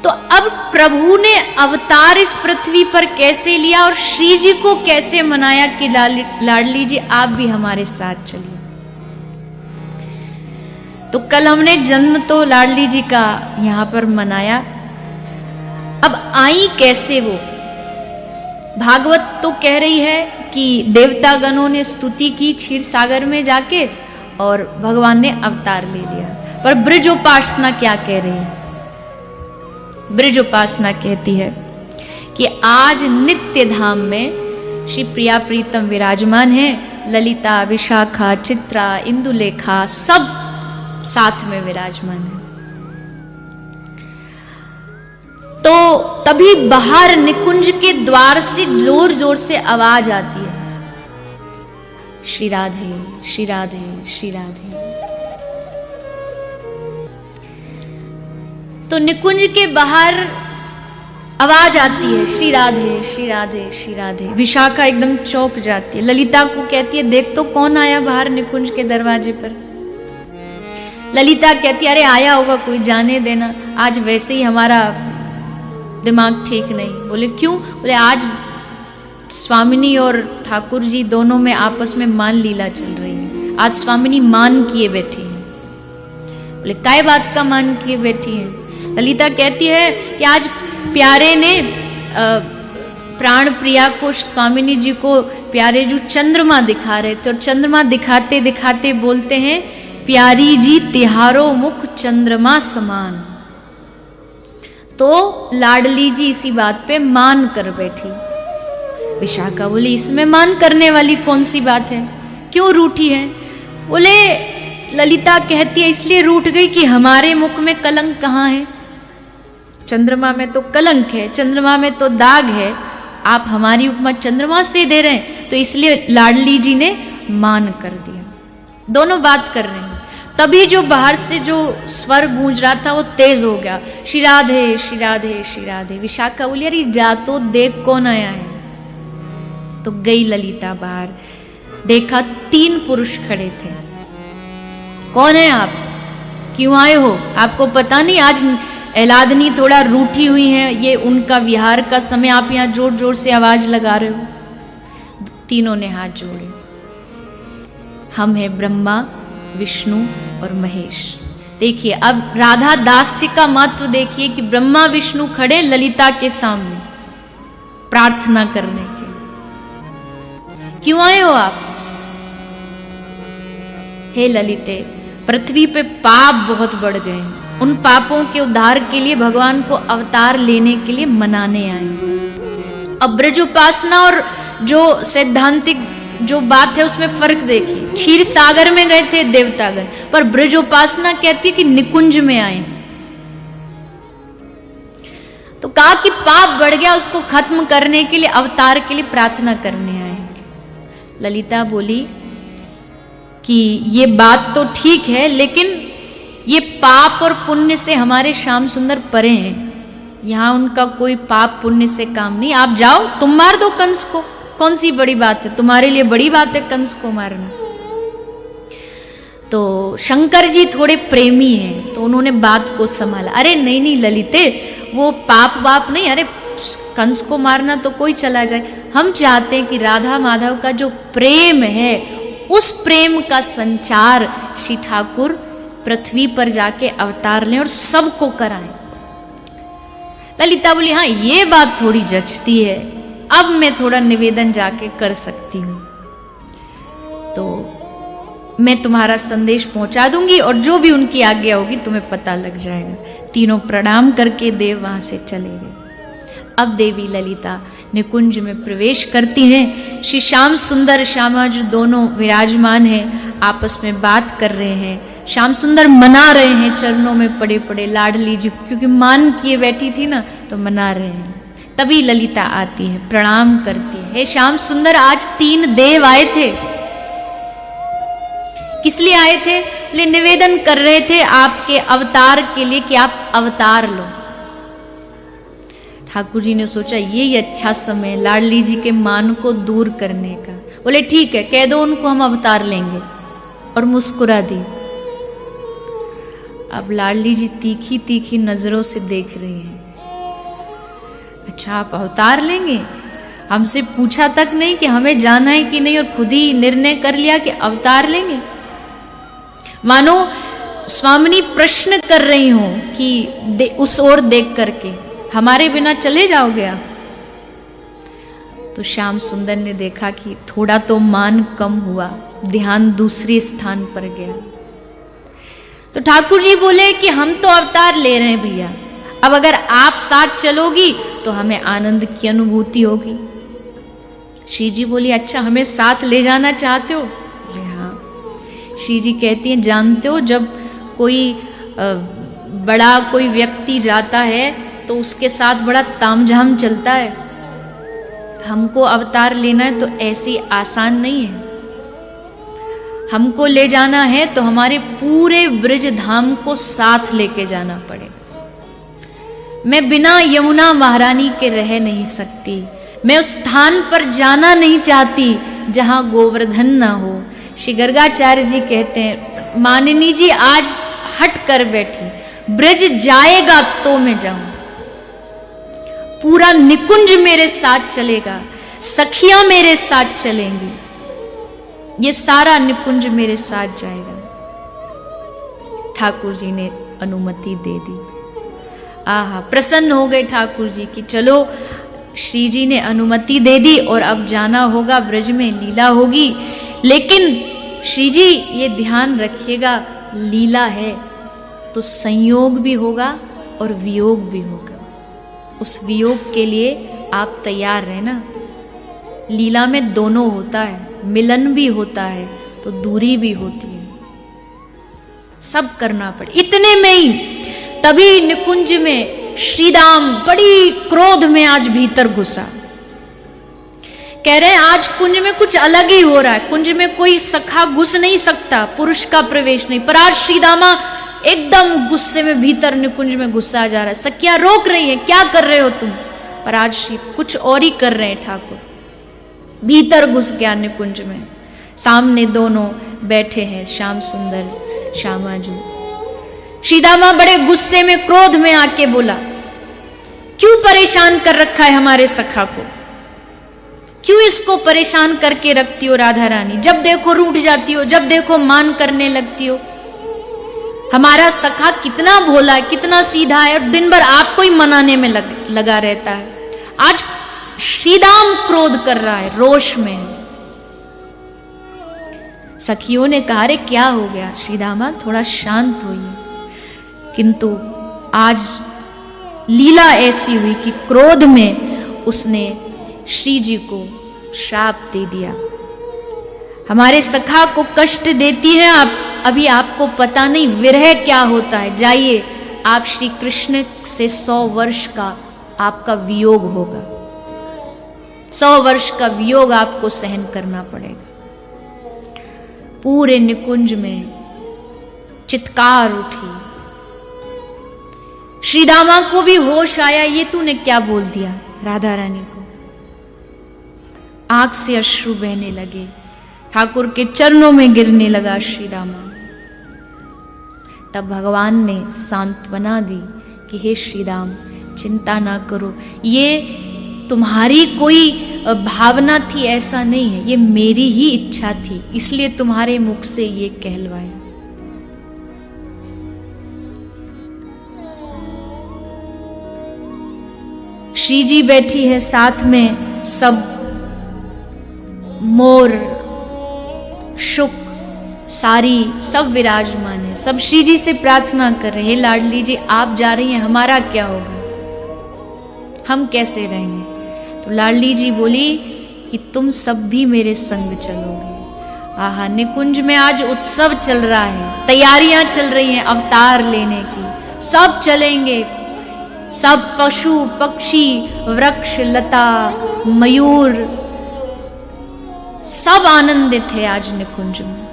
तो अब प्रभु ने अवतार इस पृथ्वी पर कैसे लिया और श्री जी को कैसे मनाया कि लाडली जी आप भी हमारे साथ चलिए। तो कल हमने जन्म तो लाडली जी का यहां पर मनाया। अब आई कैसे वो? भागवत तो कह रही है कि देवतागणों ने स्तुति की क्षीर सागर में जाके और भगवान ने अवतार ले लिया। पर ब्रजोपासना क्या कह रही है? ब्रजोपासना कहती है कि आज नित्य धाम में श्री प्रिया प्रीतम विराजमान है। ललिता, विशाखा, चित्रा, इंदुलेखा सब साथ में विराजमान है। तो तभी बाहर निकुंज के द्वार से जोर जोर से आवाज आती है, श्री राधे, श्री राधे, श्री राधे। तो निकुंज के बाहर आवाज आती है, श्री राधे, श्री राधे, श्री राधे। विशाखा एकदम चौंक जाती है, ललिता को कहती है देख तो कौन आया बाहर निकुंज के दरवाजे पर। ललिता कहती है अरे आया होगा कोई, जाने देना, आज वैसे ही हमारा दिमाग ठीक नहीं। बोले क्यों? बोले आज स्वामिनी और ठाकुर जी दोनों में आपस में मान लीला चल रही है। आज स्वामिनी मान किए बैठी है। बोले काय बात का मान किए बैठी है? ललिता कहती है कि आज प्यारे ने प्राण प्रिया को, स्वामिनी जी को प्यारे जो चंद्रमा दिखा रहे थे और चंद्रमा दिखाते दिखाते बोलते हैं प्यारी जी तिहारो मुख चंद्रमा समान। तो लाडली जी इसी बात पे मान कर बैठी। विशाखा बोली इसमें मान करने वाली कौन सी बात है, क्यों रूठी है? बोले ललिता कहती है इसलिए रूठ गई कि हमारे मुख में कलंक कहाँ है? चंद्रमा में तो कलंक है, चंद्रमा में तो दाग है, आप हमारी उपमा चंद्रमा से दे रहे हैं, तो इसलिए लाडली जी ने मान कर दिया। दोनों बात कर रहे हैं। तभी जो बाहर से जो स्वर गूंज रहा था वो तेज हो गया, श्री राधे, श्री राधे, श्री राधे। विशाखा बोली अरे जा तो देख कौन आया है। तो गई ललिता बाहर, देखा 3 पुरुष खड़े थे। कौन है आप, क्यों आए हो? आपको पता नहीं आज एलादनी थोड़ा रूठी हुई है, ये उनका विहार का समय, आप यहाँ जोर जोर से आवाज लगा रहे हो। तीनों ने हाथ जोड़े, हम हैं ब्रह्मा, विष्णु और महेश। देखिए अब राधा दास्य का महत्व देखिए कि ब्रह्मा विष्णु खड़े ललिता के सामने प्रार्थना करने के लिए। क्यों आए हो आप? हे ललिते, पृथ्वी पे पाप बहुत बढ़ गए हैं, उन पापों के उद्धार के लिए भगवान को अवतार लेने के लिए मनाने आए। अब ब्रजोपासना और जो सैद्धांतिक जो बात है उसमें फर्क देखिए। क्षीर सागर में गए थे देवतागण, पर ब्रजोपासना कहती है कि निकुंज में आए। तो कहा कि पाप बढ़ गया, उसको खत्म करने के लिए अवतार के लिए प्रार्थना करने आए। ललिता बोली कि ये बात तो ठीक है, लेकिन ये पाप और पुण्य से हमारे श्याम सुंदर परे हैं, यहां उनका कोई पाप पुण्य से काम नहीं। आप जाओ, तुम मार दो कंस को, कौन सी बड़ी बात है? तुम्हारे लिए बड़ी बात है कंस को मारना। तो शंकर जी थोड़े प्रेमी हैं, तो उन्होंने बात को संभाला। अरे नहीं नहीं ललिते, वो पाप वाप नहीं, अरे कंस को मारना तो कोई चला जाए, हम चाहते हैं कि राधा माधव का जो प्रेम है उस प्रेम का संचार श्री ठाकुर पृथ्वी पर जाके अवतार लें और सबको कराएं। ललिता बोली हाँ ये बात थोड़ी जचती है, अब मैं थोड़ा निवेदन जाके कर सकती हूं, तो मैं तुम्हारा संदेश पहुंचा दूंगी और जो भी उनकी आज्ञा होगी तुम्हें पता लग जाएगा। तीनों प्रणाम करके देव वहां से चले गए। अब देवी ललिता निकुंज में प्रवेश करती हैं। श्री श्याम सुंदर श्यामा जो दोनों विराजमान हैं आपस में बात कर रहे हैं। श्याम सुंदर मना रहे हैं चरणों में पड़े पड़े लाडली जी, क्योंकि मान किए बैठी थी ना, तो मना रहे हैं। तभी ललिता आती है, प्रणाम करती है। हे श्याम सुंदर, आज 3 देव आए थे, किस लिए आए थे? बोले निवेदन कर रहे थे आपके अवतार के लिए कि आप अवतार लो। ठाकुर जी ने सोचा ये अच्छा समय लाडली जी के मान को दूर करने का। बोले ठीक है, कह दो उनको हम अवतार लेंगे, और मुस्कुरा दी। अब लाडली जी तीखी तीखी नजरों से देख रही हैं अच्छा आप अवतार लेंगे? हमसे पूछा तक नहीं कि हमें जाना है कि नहीं, और खुद ही निर्णय कर लिया कि अवतार लेंगे। मानो स्वामिनी प्रश्न कर रही हूं कि उस ओर देख करके, हमारे बिना चले जाओगे आप? तो श्याम सुंदर ने देखा कि थोड़ा तो मान कम हुआ, ध्यान दूसरे स्थान पर गया। तो ठाकुर जी बोले कि हम तो अवतार ले रहे हैं भैया, अब अगर आप साथ चलोगी तो हमें आनंद की अनुभूति होगी। श्री जी बोली अच्छा हमें साथ ले जाना चाहते हो? बोले हाँ। श्री जी कहती हैं जानते हो जब कोई बड़ा कोई व्यक्ति जाता है तो उसके साथ बड़ा तामझाम चलता है। हमको अवतार लेना है तो ऐसी आसान नहीं है। हमको ले जाना है तो हमारे पूरे ब्रज धाम को साथ लेके जाना पड़े। मैं बिना यमुना महारानी के रह नहीं सकती। मैं उस स्थान पर जाना नहीं चाहती जहां गोवर्धन ना हो। श्री गर्गाचार्य जी कहते हैं मानिनी जी आज हट कर बैठी, ब्रज जाएगा तो मैं जाऊं, पूरा निकुंज मेरे साथ चलेगा, सखियां मेरे साथ चलेंगी, ये सारा निकुंज मेरे साथ जाएगा। ठाकुर जी ने अनुमति दे दी। आहा प्रसन्न हो गए ठाकुर जी कि चलो श्री जी ने अनुमति दे दी और अब जाना होगा, ब्रज में लीला होगी। लेकिन श्री जी ये ध्यान रखिएगा लीला है तो संयोग भी होगा और वियोग भी होगा। उस वियोग के लिए आप तैयार रहना। लीला में दोनों होता है, मिलन भी होता है तो दूरी भी होती है, सब करना पड़े। इतने में ही तभी निकुंज में श्रीदाम बड़ी क्रोध में आज भीतर घुसा। कह रहे हैं आज कुंज में कुछ अलग ही हो रहा है, कुंज में कोई सखा घुस नहीं सकता, पुरुष का प्रवेश नहीं, पर आज श्रीदामा एकदम गुस्से में भीतर निकुंज में घुसा जा रहा है। सखियां रोक रही हैं क्या कर रहे हो तुम, पर आज श्री कुछ और ही कर रहे हैं ठाकुर। भीतर घुस गया निकुंज में। सामने दोनों बैठे हैं श्याम सुंदर श्यामाजू। श्रीदामा बड़े गुस्से में क्रोध में आके बोला क्यों परेशान कर रखा है हमारे सखा को, क्यों इसको परेशान करके रखती हो राधा रानी, जब देखो रूठ जाती हो, जब देखो मान करने लगती हो। हमारा सखा कितना भोला है, कितना सीधा है, और दिन भर आपको ही मनाने में लगा रहता है। आज श्रीदाम क्रोध कर रहा है, रोष में। सखियों ने कहा रे क्या हो गया श्रीदामा, थोड़ा शांत होइए। किंतु आज लीला ऐसी हुई कि क्रोध में उसने श्री जी को श्राप दे दिया। हमारे सखा को कष्ट देती है आप, अभी आपको पता नहीं विरह क्या होता है। जाइए आप श्री कृष्ण से 100 वर्ष का आपका वियोग होगा, 100 वर्ष का वियोग आपको सहन करना पड़ेगा। पूरे निकुंज में चित्कार उठी। श्रीदामा को भी होश आया, ये तूने क्या बोल दिया राधा रानी को। आंख से अश्रु बहने लगे, ठाकुर के चरणों में गिरने लगा श्रीदामा। तब भगवान ने सांत्वना दी कि हे श्रीदाम चिंता ना करो, ये तुम्हारी कोई भावना थी ऐसा नहीं है, ये मेरी ही इच्छा थी, इसलिए तुम्हारे मुख से ये कहलवाया। श्री जी बैठी है साथ में, सब मोर शुक सारी सब विराजमान है, सब श्री जी से प्रार्थना कर रहे हैं लाडली जी आप जा रही हैं हमारा क्या होगा, हम कैसे रहेंगे। तो लाडली जी बोली कि तुम सब भी मेरे संग चलोगे। आहा निकुंज में आज उत्सव चल रहा है, तैयारियां चल रही हैं अवतार लेने की, सब चलेंगे, सब पशु पक्षी वृक्ष लता मयूर सब आनंदित है आज निकुंज में।